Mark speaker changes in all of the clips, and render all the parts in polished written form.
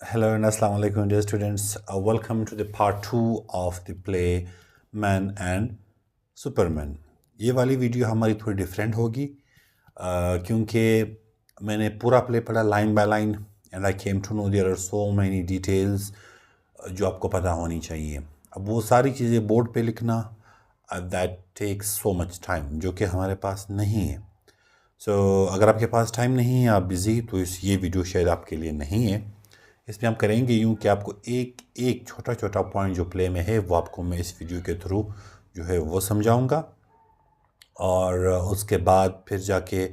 Speaker 1: Hello and assalamu alaikum dear students. Welcome to the part 2 of the play Man and Superman. ये वाली video हमारी थोड़ी different होगी क्योंकि मैंने पूरा प्ले पढ़ा line by line and I came to know there are so many details जो आपको पता होनी चाहिए. अब वो सारी चीज़ें बोर्ड पे लिखना that takes so much time जो कि हमारे पास नहीं है. अगर आपके पास टाइम नहीं है, आप बिज़ी, तो ये वीडियो शायद आपके लिए नहीं है. इसमें हम करेंगे यूँ कि आपको एक एक छोटा छोटा पॉइंट जो प्ले में है वो आपको मैं इस वीडियो के थ्रू जो है वो समझाऊंगा और उसके बाद फिर जाके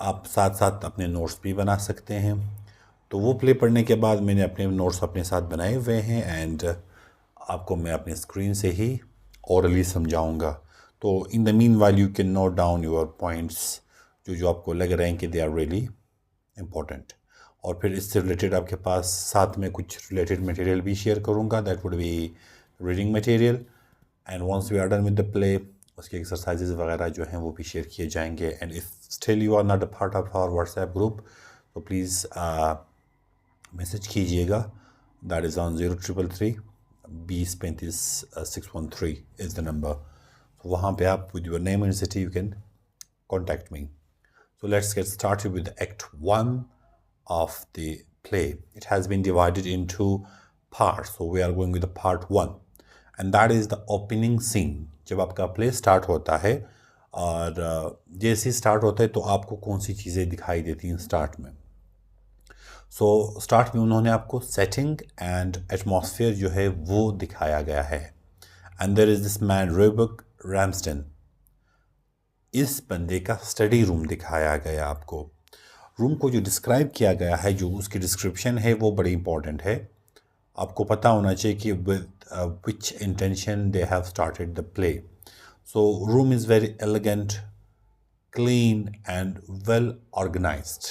Speaker 1: आप साथ साथ अपने नोट्स भी बना सकते हैं. तो वो प्ले पढ़ने के बाद मैंने अपने नोट्स अपने साथ बनाए हुए हैं एंड आपको मैं अपने स्क्रीन से ही ओरली समझाऊंगा. तो in the mean while you can note down your points जो आपको लग रहे हैं कि दे आर रियली इम्पोर्टेंट. और फिर इससे रिलेटेड आपके पास साथ में कुछ रिलेटेड मटेरियल भी शेयर करूंगा. That would be reading material and once we are done with the play उसके एक्सरसाइजेज वगैरह जो हैं वो भी शेयर किए जाएंगे. And if still you are not a part of our WhatsApp group तो प्लीज़ मैसेज कीजिएगा. That is on 0333-2035-613 is the number. तो वहाँ पे आप with your name and city you can contact me. So let's get started with Act 1 of the play. It has been divided into parts. So we are going with the part 1. And that is the opening scene. जब आपका play start होता है और जैसे start होता है तो आपको कौन सी चीज़ें दिखाई देती हैं start में. So start में उन्होंने आपको setting and atmosphere जो है वो दिखाया गया है. And there is this man Robert Ramsden. इस बंदे का स्टडी रूम दिखाया गया आपको. रूम को जो डिस्क्राइब किया गया है, जो उसकी डिस्क्रिप्शन है वो बड़ी इंपॉर्टेंट है. आपको पता होना चाहिए कि with which intention they have started the play. So room is very elegant, clean and well organised.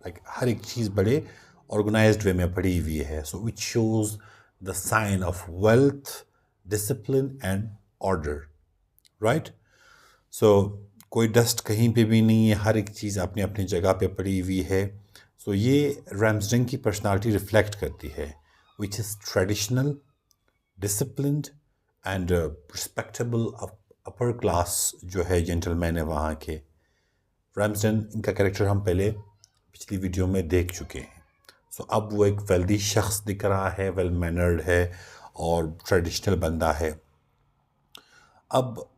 Speaker 1: Like हर एक चीज़ बड़े ऑर्गेनाइज्ड वे में पड़ी हुई है. So which shows the sign of wealth, discipline and order. Right. So कोई dust कहीं पे भी नहीं है, हर एक चीज़ अपनी अपनी जगह पे पड़ी हुई है. सो ये रैम्सडन की पर्सनालिटी रिफ्लेक्ट करती है, which is traditional, disciplined and respectable upper class जो है जेंटलमैन है वहाँ के. रैम्सडन, इनका कैरेक्टर हम पहले पिछली वीडियो में देख चुके हैं. सो अब वो एक वेल्दी शख्स दिख रहा है, वेल मैनर्ड है और ट्रेडिशनल बंदा है. अब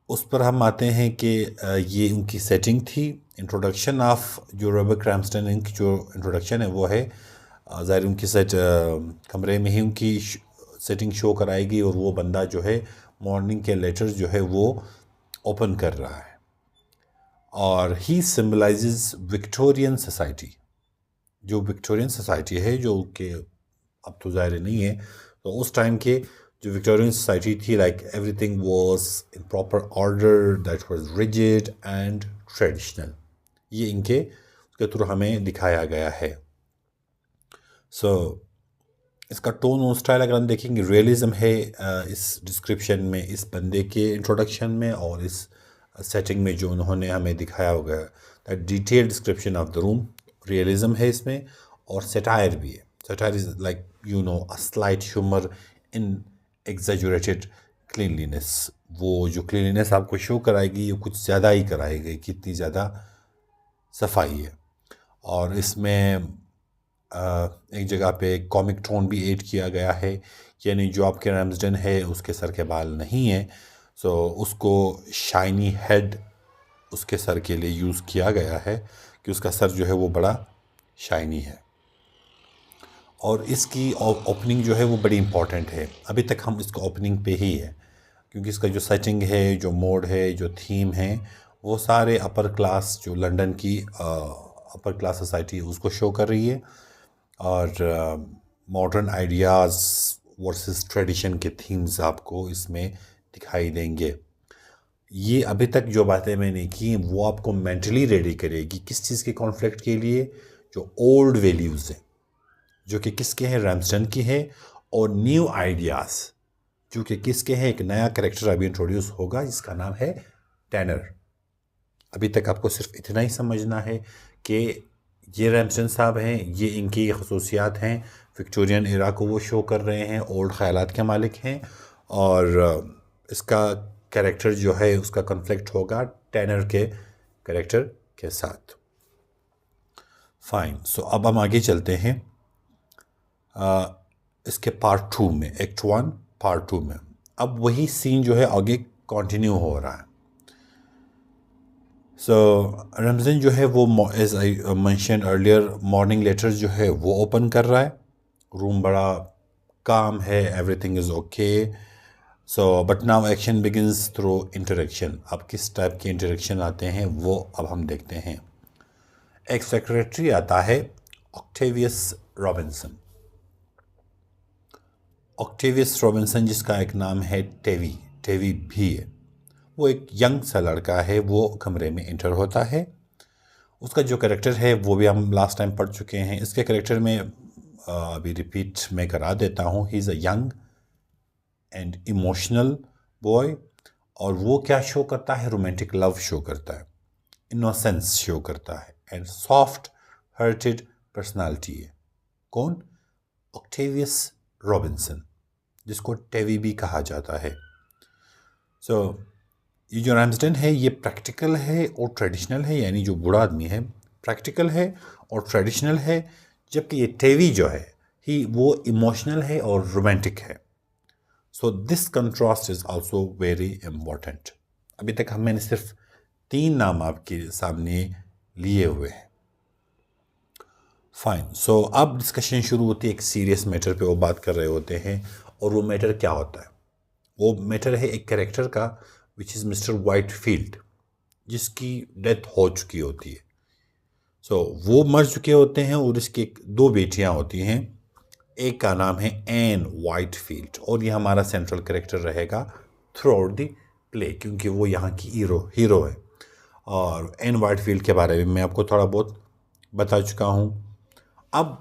Speaker 1: उस पर हम आते हैं कि ये उनकी सेटिंग थी. इंट्रोडक्शन ऑफ जो रॉबर्ट रैम्सडन, इनकी जो इंट्रोडक्शन है वो है ज़ाहिर उनकी सेट कमरे में ही उनकी सेटिंग शो कराएगी और वो बंदा जो है मॉर्निंग के लेटर्स जो है वो ओपन कर रहा है और ही सिम्बलाइजेस विक्टोरियन सोसाइटी. जो विक्टोरियन सोसाइटी है जो कि अब तो ज़ाहिर नहीं है, तो उस टाइम के जो विक्टोरियन सोसाइटी थी, like everything was in proper order, that was rigid and traditional. ये इनके उसके थ्रू हमें दिखाया गया है. सो इसका टोन और स्टाइल अगर हम देखेंगे, रियलिज्म है इस डिस्क्रिप्शन में, इस बंदे के इंट्रोडक्शन में और इस सेटिंग में जो उन्होंने हमें दिखाया होगा. That detail description of the room, realism है इसमें और सेटायर भी है. Satire is like you know a slight humour in exaggerated cleanliness. वो जो क्लीनलीनेस आपको शो कराएगी ये कुछ ज़्यादा ही कराएगी, कितनी ज़्यादा सफाई है. और इसमें एक जगह पे कॉमिक टोन भी ऐड किया गया है, यानी जो आपके रैम्सडन है उसके सर के बाल नहीं है, सो उसको शाइनी हेड उसके सर के लिए यूज़ किया गया है कि उसका सर जो है वो बड़ा शाइनी है. और इसकी ओपनिंग जो है वो बड़ी इम्पॉर्टेंट है. अभी तक हम इसको ओपनिंग पे ही है क्योंकि इसका जो सेटिंग है, जो मोड है, जो थीम है, वो सारे अपर क्लास जो लंदन की अपर क्लास सोसाइटी है उसको शो कर रही है और मॉडर्न आइडियाज़ वर्सेस ट्रेडिशन के थीम्स आपको इसमें दिखाई देंगे. ये अभी तक जो बातें मैंने की वो आपको मेंटली रेडी करेगी किस चीज़ के कॉन्फ्लिक्ट के लिए, जो ओल्ड वैल्यूज़ हैं जो कि किसके हैं, रैम्सडन की है, और न्यू आइडियाज़ जो कि किसके हैं, एक नया कैरेक्टर अभी इंट्रोड्यूस होगा जिसका नाम है टैनर. अभी तक आपको सिर्फ इतना ही समझना है कि ये रैमस्टन साहब हैं, ये इनकी खसूसियात हैं। विक्टोरियन एरा को वो शो कर रहे हैं, ओल्ड ख़यालात के मालिक हैं। और इसका कैरेक्टर जो है उसका कन्फ्लिक्ट होगा टैनर के कैरेक्टर के साथ। फाइन, सो अब हम आगे चलते हैं इसके पार्ट 2 में, एक्ट 1 पार्ट 2 में। अब वही सीन जो है आगे कंटिन्यू हो रहा है। सो रमज़न जो है वो, as I mention earlier, morning letters जो है वो ओपन कर रहा है। रूम बड़ा काम है, everything is okay. So but now action begins through interaction. अब किस टाइप के इंटरेक्शन आते हैं वो अब हम देखते हैं। एक सेक्रेटरी आता है, ऑक्टेवियस रॉबिन्सन। ऑक्टेवियस रॉबिन्सन जिसका एक नाम है टेवी, टेवी भी है। वो एक यंग सा लड़का है, वो कमरे में इंटर होता है। उसका जो कैरेक्टर है वो भी हम लास्ट टाइम पढ़ चुके हैं। इसके कैरेक्टर में अभी रिपीट मैं करा देता हूँ। He is a young and emotional boy. और वो क्या शो करता है? रोमांटिक लव शो करता है, इनोसेंस शो करता है, एंड सॉफ्ट हार्टेड पर्सनालिटी है। कौन? ऑक्टेवियस रॉबिन्सन, जिसको टेवी भी कहा जाता है। सो ये जो रैमस्टन है ये प्रैक्टिकल है और ट्रेडिशनल है, यानी जो बूढ़ा आदमी है प्रैक्टिकल है और ट्रेडिशनल है, जबकि ये टेवी जो है ही वो इमोशनल है और रोमांटिक है। So this contrast is also very important. अभी तक मैंने सिर्फ 3 नाम आपके सामने लिए हुए हैं। फाइन, सो अब डिस्कशन शुरू होती है। एक सीरियस मैटर पे वो बात कर रहे होते हैं, और वो मैटर क्या होता है? वो मैटर है एक कैरेक्टर का, विच इज़ मिस्टर वाइटफील्ड, जिसकी डेथ हो चुकी होती है। सो वो मर चुके होते हैं और इसकी 2 बेटियां होती हैं। एक का नाम है एन वाइटफील्ड, और ये हमारा सेंट्रल कैरेक्टर रहेगा थ्रू आउट द प्ले, क्योंकि वो यहाँ की हीरो है। और एन वाइटफील्ड के बारे में मैं आपको थोड़ा बहुत बता चुका हूँ। अब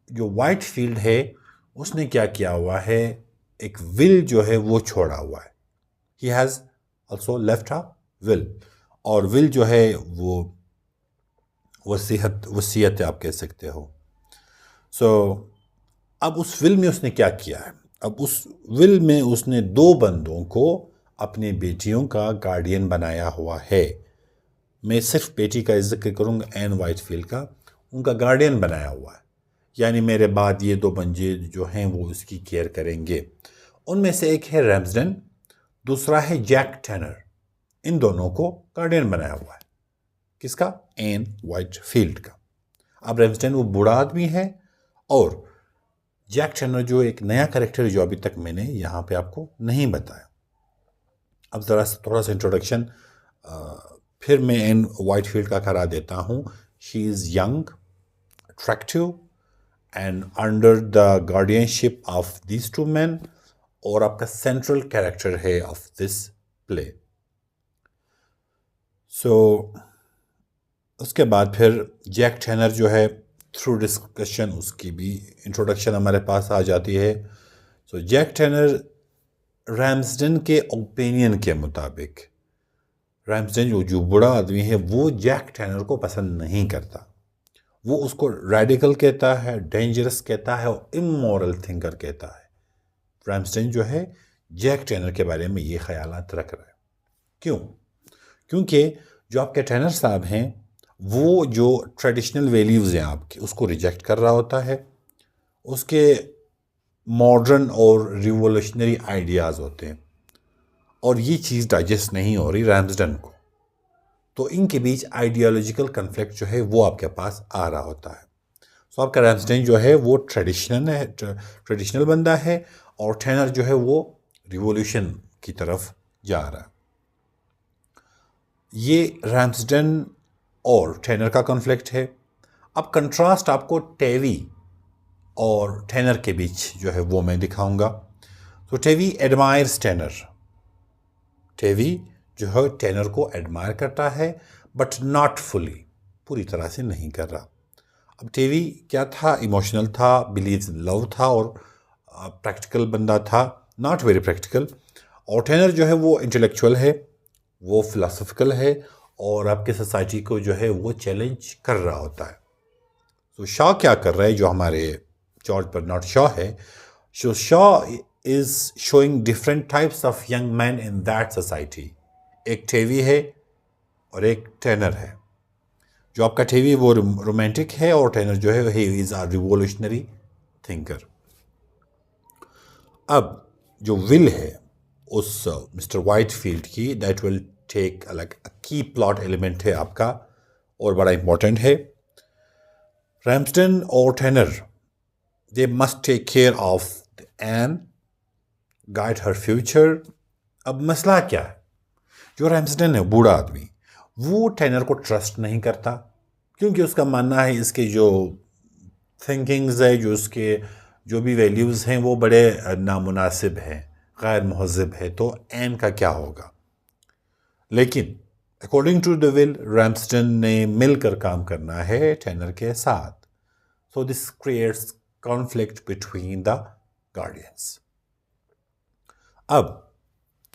Speaker 1: जो वाइटफील्ड है उसने क्या किया हुआ है? एक विल जो है वो छोड़ा हुआ है। He has also left a will, और विल जो है वो वसीयत आप कह सकते हो। सो अब उस विल में उसने क्या किया है? अब उस विल में उसने 2 बंदों को अपनी बेटियों का गार्डियन बनाया हुआ है। मैं सिर्फ बेटी का जिक्र करूँगा, एन वाइटफील्ड का, उनका गार्डियन बनाया हुआ है। यानी मेरे बाद ये 2 बंजे जो हैं वो उसकी केयर करेंगे। उनमें से एक है रैमस्डन, दूसरा है जैक टैनर। इन दोनों को गार्डियन बनाया हुआ है। किसका? एन वाइटफील्ड का। अब रैमस्डन वो बूढ़ा आदमी है, और जैक टैनर जो एक नया कैरेक्टर जो अभी तक मैंने यहाँ पे आपको नहीं बताया। अब ज़रा थोड़ा सा इंट्रोडक्शन फिर मैं एन वाइटफील्ड का करा देता हूँ। She is young, attractive and under the guardianship of these 2 man, और आपका सेंट्रल कैरेक्टर है ऑफ दिस प्ले। सो उसके बाद फिर जैक टैनर जो है, थ्रू डिस्कशन उसकी भी इंट्रोडक्शन हमारे पास आ जाती है। सो जैक टैनर रैमस्डन के ओपिनियन के मुताबिक, रैमस्डन जो बूढ़ा आदमी है वो जैक टैनर को पसंद नहीं करता। वो उसको रेडिकल कहता है, डेंजरस कहता है और इमोरल थिंकर कहता है। रैमस्डन जो है जैक टैनर के बारे में ये ख्यालात रख रहा है। क्यों? क्योंकि जो आपके टैनर साहब हैं वो जो ट्रेडिशनल वैल्यूज़ हैं आपके, उसको रिजेक्ट कर रहा होता है। उसके मॉडर्न और रिवोल्यूशनरी आइडियाज़ होते हैं, और ये चीज़ डाइजेस्ट नहीं हो रही रैमस्डन को। तो इनके बीच आइडियोलॉजिकल कन्फ्लिक्ट जो है वो आपके पास आ रहा होता है। सो आपका रैमस्डन जो है वो ट्रेडिशनल बंदा है, और टैनर जो है वो रिवॉल्यूशन की तरफ जा रहा है। ये रैमस्डन और टैनर का कॉन्फ्लिक्ट है। अब कंट्रास्ट आपको टेवी और टैनर के बीच जो है वो मैं दिखाऊंगा। तो टेवी एडमायर्स टैनर, टेवी जो है टैनर को एडमायर करता है, बट नॉट फुली, पूरी तरह से नहीं कर रहा। अब टेवी क्या था? इमोशनल था, बिलीव लव था, और प्रैक्टिकल बंदा था, नॉट वेरी प्रैक्टिकल। और टैनर जो है वो इंटेलेक्चुअल है, वो फिलोसफिकल है, और आपके सोसाइटी को जो है वो चैलेंज कर रहा होता है। तो शॉ क्या कर रहा है, जो हमारे जॉर्ज बर्नार्ड शॉ है, so Shaw is showing different types of young man in that society. एक टेवी है और एक टेनर है। जो आपका टेवी वो रोमांटिक है और टेनर जो है he is a revolutionary thinker. अब जो विल है उस मिस्टर वाइटफील्ड की, that will take like a key plot element है आपका और बड़ा इंपॉर्टेंट है। रैम्सडन और Tanner they must take care of Ann, guide her future. अब मसला क्या है, जो रैम्सडन है बूढ़ा आदमी, वो टेनर को ट्रस्ट नहीं करता, क्योंकि उसका मानना है इसके जो थिंकिंग्स है, जो उसके जो भी वैल्यूज़ हैं वो बड़े नामुनासिब हैं, गैर महज़ब है, तो एन का क्या होगा। लेकिन according to the will Ramsden ने मिलकर काम करना है टेनर के साथ। So this creates conflict between the guardians. अब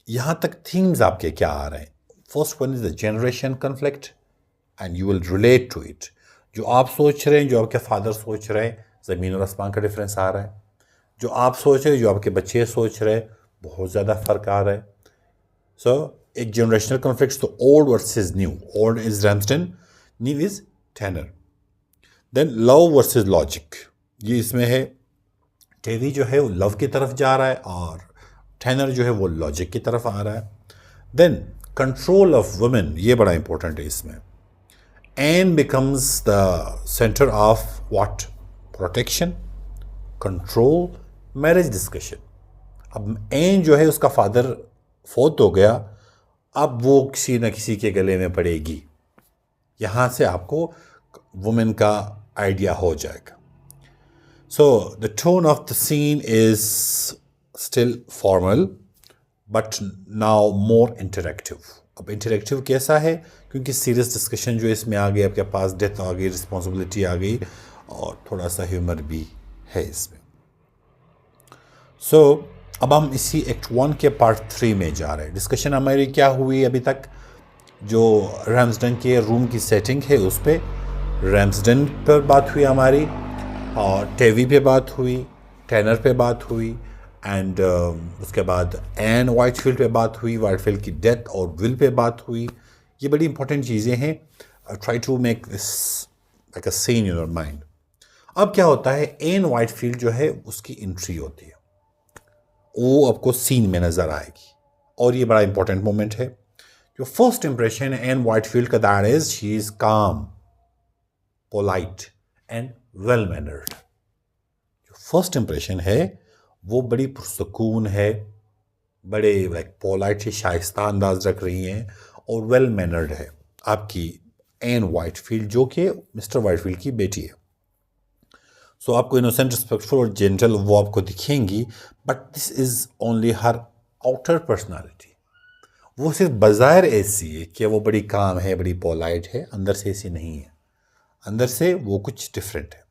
Speaker 1: यहाँ तक थीम्स आपके क्या आ रहे हैं। First one is the generation conflict and you will relate to it. जो आप सोच रहे हैं, जो आपके फादर सोच रहे हैं, ज़मीन और आसमान का डिफरेंस आ रहा है। जो आप सोच रहे हैं, जो आपके बच्चे सोच रहे हैं, बहुत ज़्यादा फ़र्क आ रहा है। सो एक जनरेशनल कॉन्फ्लिक्ट, तो old versus new. Old is Ramsden, new is Tanner. Then love versus logic, ये इसमें है। टेवी जो है वो लव की तरफ जा रहा है और टेनर जो है वो लॉजिक की तरफ आ रहा है। देन कंट्रोल ऑफ वुमेन, ये बड़ा इंपॉर्टेंट है इसमें। Ann becomes the centre of what, protection, control, marriage discussion. अब एन जो है उसका फादर फोत हो गया, अब वो किसी न किसी के गले में पड़ेगी। यहाँ से आपको वुमेन का आइडिया हो जाएगा। So the tone of the scene is still formal but now more interactive. अब इंटरेक्टिव कैसा है, क्योंकि सीरियस डिस्कशन जो इसमें आ गई, आपके पास डेथ आ गई, रिस्पॉन्सिबिलिटी आ गई और थोड़ा सा ह्यूमर भी है इसमें। सो अब हम इसी एक्ट 1 के पार्ट 3 में जा रहे हैं। डिस्कशन हमारी क्या हुई अभी तक, जो रैम्सडन के रूम की सेटिंग है उस पर रैम्सडन पर बात हुई हमारी, और टेवी पे बात हुई, टेनर पे बात हुई, एंड उसके बाद एन वाइटफील्ड पे बात हुई, वाइटफील्ड की डेथ और विल पे बात हुई। ये बड़ी इंपॉर्टेंट चीज़ें हैं। Try to make this like a scene in your mind. अब क्या होता है, एन वाइटफील्ड जो है उसकी एंट्री होती है, वो आपको सीन में नज़र आएगी और ये बड़ा इंपॉर्टेंट मोमेंट है। जो फर्स्ट इंप्रेशन है एन वाइटफील्ड का, दैट इज शी इज काम, पोलाइट एंड वेल मैनर्ड। जो फर्स्ट इंप्रेशन है वो बड़ी पुरसकून है, बड़े लाइक पोलाइट है, शाइस्ता अंदाज रख रही हैं और वेल मैनर्ड है आपकी एन वाइटफील्ड, जो कि मिस्टर वाइटफील्ड की बेटी है। सो आपको इनोसेंट, रिस्पेक्टफुल और जेंटल वो आपको दिखेंगी, but this is only her outer personality. वो सिर्फ बाज़ाहिर ऐसी है कि वो बड़ी काम है, बड़ी पोलाइट है, अंदर से ऐसी नहीं है, अंदर से वो कुछ डिफरेंट है।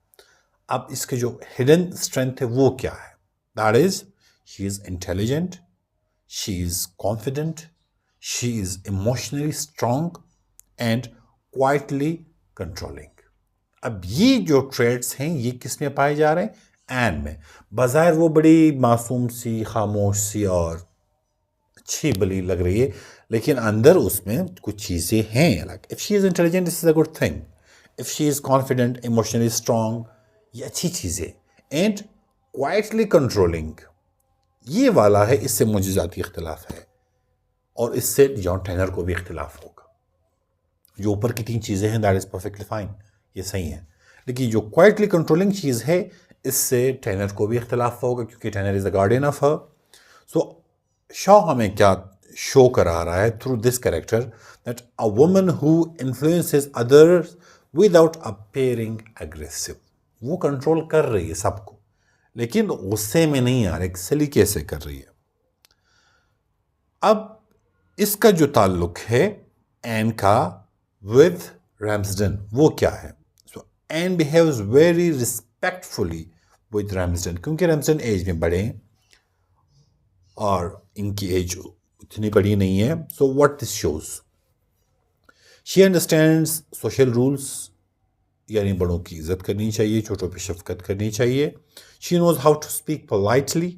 Speaker 1: अब इसके जो हिडन स्ट्रेंथ है वो क्या है, that is she is intelligent, she is confident, she is emotionally strong and quietly controlling. अब ये जो ट्रेड्स हैं ये किस में पाए जा रहे हैं, एन में। बाज़ाहिर वो बड़ी मासूम सी, खामोश सी और अच्छी भली लग रही है, लेकिन अंदर उसमें कुछ चीज़ें हैं। Like if she is intelligent, this is a good thing. If she is confident, emotionally strong, ये अच्छी चीज़ें। एंड क्वाइटली कंट्रोलिंग, ये वाला है, इससे मुझे ज़ाती इख्तिलाफ है और इससे जॉन टेनर को भी इख्तिलाफ होगा। जो ऊपर की 3 चीज़ें हैं दैट इज़ परफेक्टली फाइन, ये सही है, लेकिन जो क्वाइटली कंट्रोलिंग चीज़ है इससे टेनर को भी इख्तिलाफ होगा, क्योंकि Tanner is the guardian of her. So Shaw हमें क्या शो करा रहा है through this character, that a woman who influences others without appearing aggressive. वो कंट्रोल कर रही है सबको, लेकिन गुस्से में नहीं आ रही, एक सलीके से कर रही है। अब इसका जो ताल्लुक है एन का विद रैम्सडन, वो क्या है। So Ann behaves very respectfully with Ramsden, क्योंकि रैम्सडन एज में बड़े हैं और इनकी एज इतनी बड़ी नहीं है। So what this shows, she understands social rules, यानी बड़ों की इज्जत करनी चाहिए, छोटों पे शफकत करनी चाहिए. She knows how to speak politely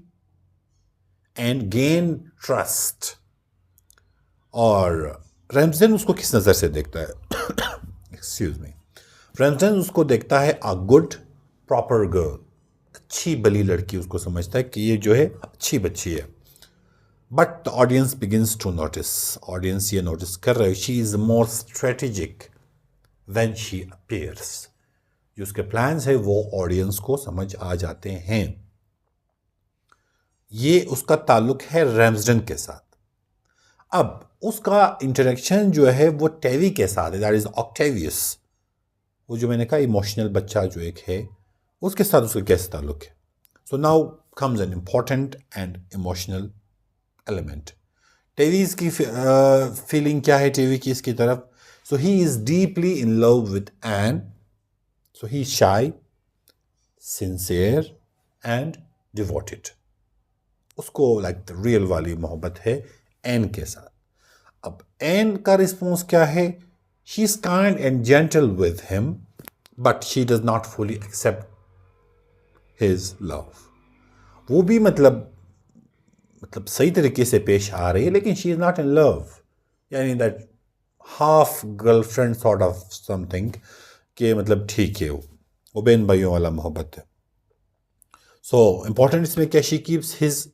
Speaker 1: and gain trust. और रैम्सडेन उसको किस नज़र से देखता है? Excuse me. रैम्सडेन उसको देखता है अ गुड प्रॉपर गर्ल, अच्छी भली लड़की उसको समझता है कि ये जो है अच्छी बच्ची है. But the audience begins to notice, audience ये नोटिस कर रहे, she is more strategic when she appears. जो उसके प्लान्स है वो ऑडियंस को समझ आ जाते हैं. ये उसका ताल्लुक है रैम्सडेन के साथ. अब उसका इंटरेक्शन जो है वो टेवी के साथ है, दैट इज ऑक्टेवियस. वो जो मैंने कहा इमोशनल बच्चा जो एक है, उसके साथ उसका कैसे ताल्लुक है. So now comes an important and emotional element. Tavy's की फीलिंग क्या है टेवी की इसकी तरफ? So he is deeply in love with Ann. So he is shy, sincere and devoted. उसको लाइक द रियल वाली मोहब्बत है एन के साथ. अब एन का रिस्पॉन्स क्या है? She is kind and gentle with him but she does not fully accept his love. वो भी मतलब सही तरीके से पेश आ रही है, लेकिन she is not in love. यानी that half girlfriend sort of something के मतलब ठीक है, वो बहन भाइयों वाला मोहब्बत है. सो इंपॉर्टेंट इसमें क्या? She keeps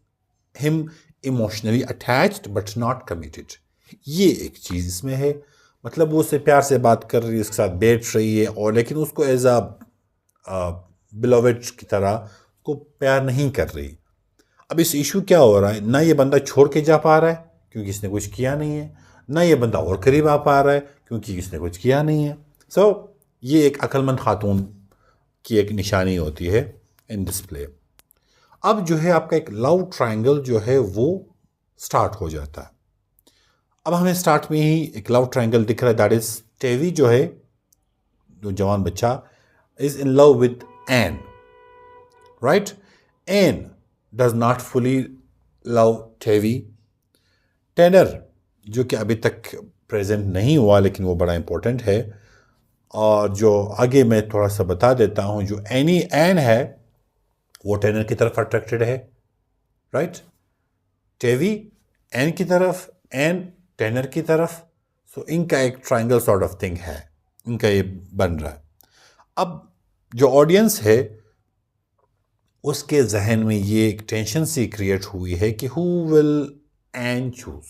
Speaker 1: him emotionally attached but not committed. ये एक चीज़ इसमें है. मतलब वो उससे प्यार से बात कर रही है, उसके साथ बैठ रही है, और लेकिन उसको एज अ बिलोवेड की तरह उसको प्यार नहीं कर रही. अब इस इशू क्या हो रहा है? ना ये बंदा छोड़ के जा पा रहा है क्योंकि इसने कुछ किया नहीं है, ना ये बंदा और करीब आ पा रहा है क्योंकि इसने कुछ किया नहीं है. सो ये एक अक्लमंद खातून की एक निशानी होती है इन डिस्प्ले. अब जो है आपका एक लव ट्रायंगल जो है वो स्टार्ट हो जाता है. अब हमें स्टार्ट में ही एक लव ट्रायंगल दिख रहा है. दैट इज टेवी जो है, जो जवान बच्चा, is in love with Ann, right? Ann does not fully love Tavy. Tanner जो कि अभी तक प्रेजेंट नहीं हुआ लेकिन वो बड़ा इंपॉर्टेंट है, और जो आगे मैं थोड़ा सा बता देता हूं, जो एन है वो टेनर की तरफ अट्रैक्टेड है, राइट? टेवी एन की तरफ, एन टेनर की तरफ. सो इनका एक ट्रायंगल सॉर्ट ऑफ थिंग है, इनका ये बन रहा है. अब जो ऑडियंस है उसके जहन में ये एक टेंशन सी क्रिएट हुई है कि who will Ann choose.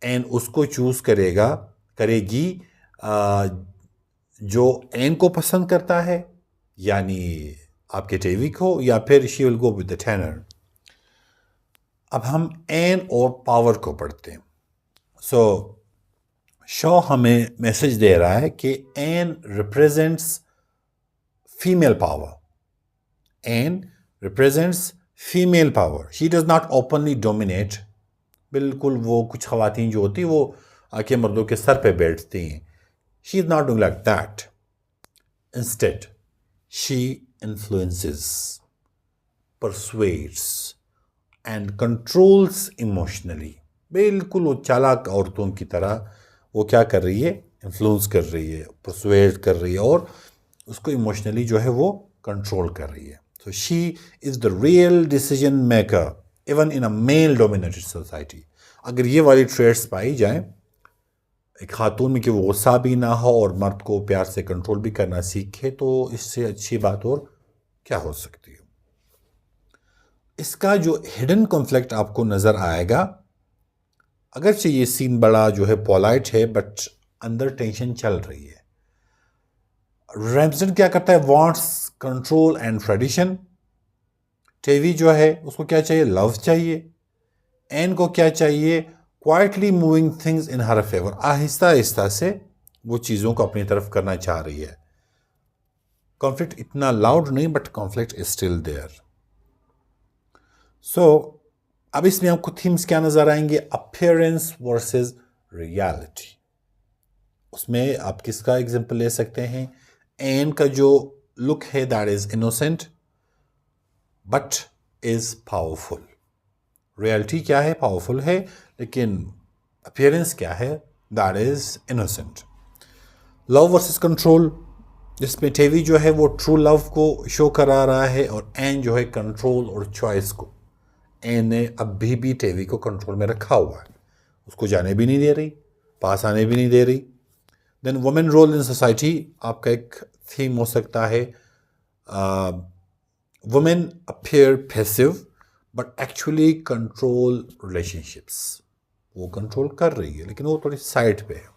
Speaker 1: Ann उसको चूज करेगी जो एन को पसंद करता है, यानी आपके टेवी को, या फिर she will go with the Tanner. अब हम एन और पावर को पढ़ते हैं. सो शो हमें मैसेज दे रहा है कि Ann represents female power. Ann represents female power. She does not openly dominate. बिल्कुल वो कुछ खवातीन जो होती वो आके मर्दों के सर पे बैठती हैं. She is not doing like that. Instead she influences, persuades and controls emotionally. बिल्कुल वो चालाक औरतों की तरह वो क्या कर रही है? इन्फ्लुएंस कर रही है, परसुएड कर रही है, और उसको इमोशनली जो है वो कंट्रोल कर रही है. So she is the real decision maker even in a male dominated society. अगर ये वाली ट्रेड्स पाई जाएं एक खातून में कि वो गुस्सा भी ना हो और मर्द को प्यार से कंट्रोल भी करना सीखे, तो इससे अच्छी बात और क्या हो सकती है. इसका जो हिडन कॉन्फ्लिक्ट आपको नजर आएगा, अगरचे ये सीन बड़ा जो है पोलाइट है बट अंदर टेंशन चल रही है. रैम्सडेन क्या करता है? Wants control and tradition. Tavy जो है उसको क्या चाहिए? लव चाहिए. एन को क्या चाहिए? Quietly moving things in her favour. Aahista Aahista से वो चीज़ों को अपनी तरफ करना चाह रही है. कॉन्फ्लिक्ट इतना लाउड नहीं but conflict is still there. So अब इसमें आपको थीम्स क्या नजर आएंगे? Appearance versus reality. उसमें आप किसका एग्जांपल ले सकते हैं? एन का जो लुक है that is innocent but is powerful. Reality क्या है? पावरफुल है, लेकिन अपीयरेंस क्या है? That is innocent. Love versus control. जिसमें टेवी जो है वो ट्रू लव को शो करा रहा है और एन जो है कंट्रोल और चॉइस को। एन ने अभी भी टेवी को कंट्रोल में रखा हुआ है, उसको जाने भी नहीं दे रही, पास आने भी नहीं दे रही। Then women role in society आपका एक थीम हो सकता है। Women appear passive but actually control relationships. वो कंट्रोल कर रही है लेकिन वो थोड़ी साइड पे है।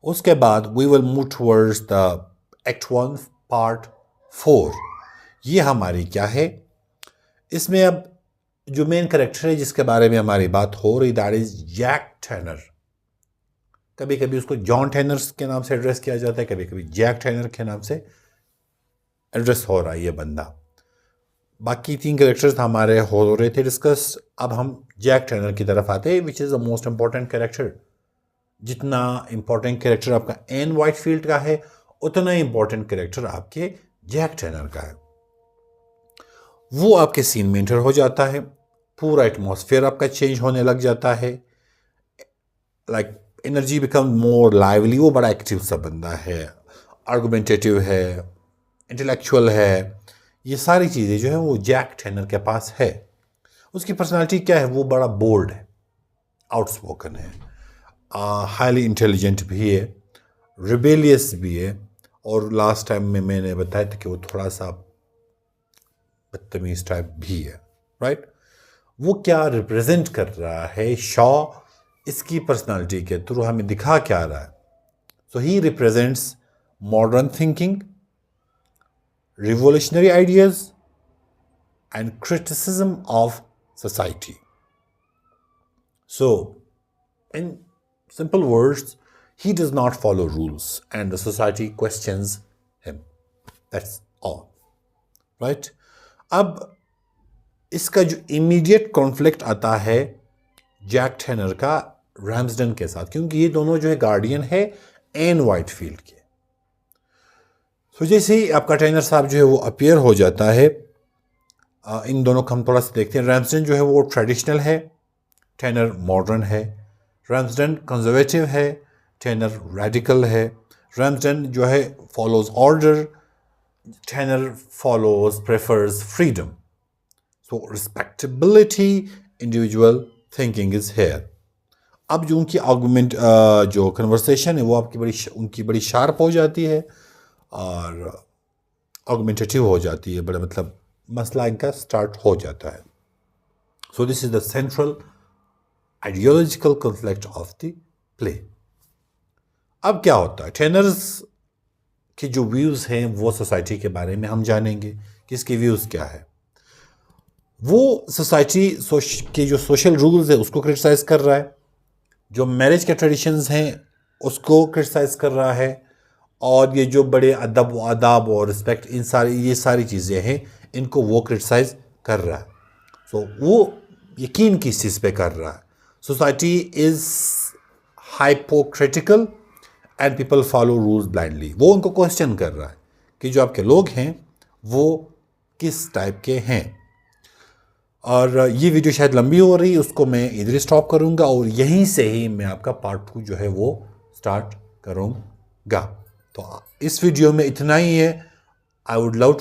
Speaker 1: उसके बाद we will move towards the act 1 part 4। ये हमारी क्या है, इसमें अब जो मेन कैरेक्टर है जिसके बारे में हमारी बात हो रही, दैट इज जैक टर्नर। कभी कभी उसको जॉन टर्नर के नाम से एड्रेस किया जाता है, कभी कभी जैक टर्नर के नाम से एड्रेस हो रहा है ये बंदा। बाकी 3 कैरेक्टर्स हमारे हो रहे थे डिस्कस। अब हम जैक टर्नर की तरफ आते हैं, which is the most important character. जितना इंपॉर्टेंट कैरेक्टर आपका एन वाइटफील्ड का है, उतना इंपॉर्टेंट कैरेक्टर आपके जैक टर्नर का है। वो आपके सीन में एंटर हो जाता है, पूरा एटमॉस्फेयर आपका चेंज होने लग जाता है, like energy become more lively. वो बड़ा एक्टिव सा बंदा है, आर्गुमेंटेटिव है, इंटेलेक्चुअल है। ये सारी चीज़ें जो है वो जैक टर्नर के पास है। उसकी पर्सनालिटी क्या है, वो बड़ा बोल्ड है, आउटस्पोकन है, हाईली इंटेलिजेंट भी है, रिबेलियस भी है, और लास्ट टाइम में मैंने बताया था कि वो थोड़ा सा बदतमीज टाइप भी है, राइट। वो क्या रिप्रेजेंट कर रहा है, शॉ इसकी पर्सनालिटी के थ्रू हमें दिखा क्या रहा है। So he represents modern thinking, revolutionary ideas and criticism of society. So, in simple words, he does not follow rules and the society questions him. That's all. Right? अब इसका जो immediate conflict आता है जैक टर्नर का रैम्सडन के साथ, क्योंकि ये दोनों जो है गार्डियन है एन वाइटफील्ड के। तो जैसे ही आपका टर्नर साहब जो है वो अपीयर हो जाता है, इन दोनों को हम थोड़ा सा देखते हैं। रैम्सडन जो है वो ट्रेडिशनल है, टर्नर मॉडर्न है। रैम्सडन कंजर्वेटिव है, टर्नर रेडिकल है। रैम्सडन जो है follows order, Turner follows prefers freedom. So respectability, individual thinking is here. अब जो उनकी आर्गूमेंट जो कन्वर्सेशन है वो आपकी उनकी बड़ी शार्प हो जाती है और आर्गुमेंटेटिव हो जाती है, बड़ा मतलब मसला इनका स्टार्ट हो जाता है। So this is the central ideological conflict of the play. अब क्या होता है, टर्नर्स के जो व्यूज़ हैं वो सोसाइटी के बारे में हम जानेंगे कि इसके व्यूज़ क्या है। वो सोसाइटी के जो सोशल रूल्स है उसको क्रिटिसाइज कर रहा है, जो मैरिज के ट्रेडिशंस हैं उसको क्रिटिसाइज कर रहा है, और ये जो बड़े अदब आदाब और रिस्पेक्ट ये सारी चीज़ें हैं इनको वो क्रिटिसाइज कर रहा है। सो वो यकीन किस चीज़ पे कर रहा है, society is hypocritical and people follow rules blindly. वो उनको क्वेश्चन कर रहा है कि जो आपके लोग हैं वो किस टाइप के हैं। और ये वीडियो शायद लंबी हो रही है, उसको मैं इधर स्टॉप करूँगा और यहीं से ही मैं आपका पार्ट 2 जो है वो स्टार्ट करूँगा। तो इस वीडियो में इतना ही है। I would love to